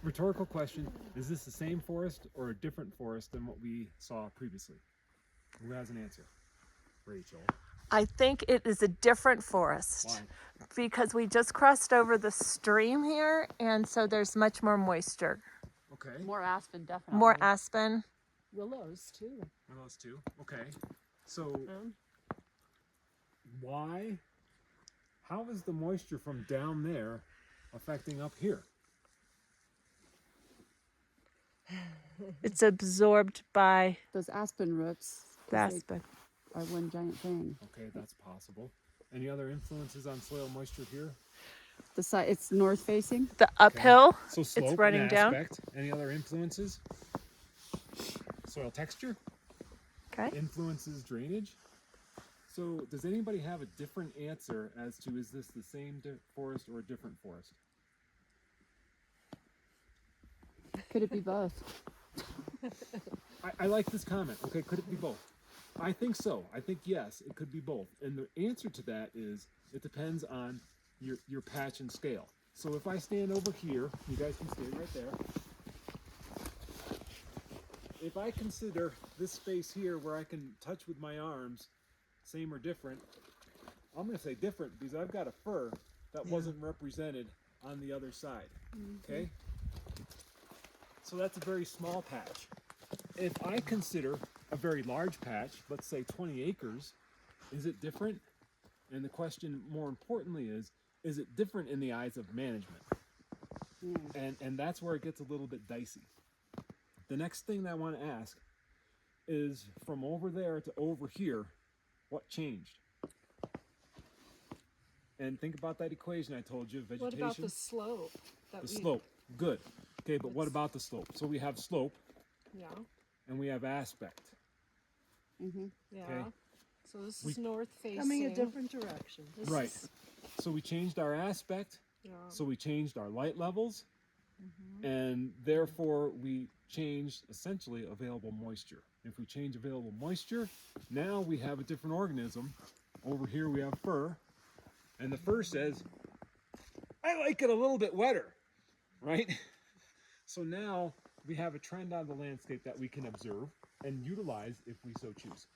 Rhetorical question, is this the same forest or a different forest than what we saw previously? Who has an answer? Rachel. I think it is a different forest. Why? Because we just crossed over the stream here, and so there's much more moisture. Okay. More aspen, definitely. More aspen. Willows too. Willows too. Okay. So why? How is the moisture from down there affecting up here? It's absorbed by Those aspen roots. the aspen. Are one giant thing. Okay, that's possible. Any other influences on soil moisture here? The side, it's north facing. The uphill, So slope it's running and down. aspect. Any other influences? Soil texture Okay. influences drainage. So does anybody have a different answer as to is this the same forest or a different forest? Could it be both? I like this comment. Okay, could it be both? I think so. I think yes, it could be both. And the answer to that is it depends on your patch and scale. So if I stand over here, you guys can stay right there. If I consider this space here where I can touch with my arms, same or different, I'm going to say different because I've got a fir that wasn't represented on the other side. Okay? So that's a very small patch. If I consider a very large patch, let's say 20 acres, is it different? And the question more importantly is it different in the eyes of management? And that's where it gets a little bit dicey. The next thing that I want to ask is from over there to over here, what changed? And think about that equation I told you, vegetation. What about the slope? The slope, good. Okay, but what about the slope? So we have slope Yeah, and we have aspect. yeah. Okay. So this is north facing. Coming a different direction. This Right. is- So we changed our aspect, yeah. so we changed our light levels, and therefore we changed essentially available moisture. If we change available moisture, now we have a different organism. Over here we have fir, and the fir says, I like it a little bit wetter, right? So now we have a trend on the landscape that we can observe and utilize if we so choose.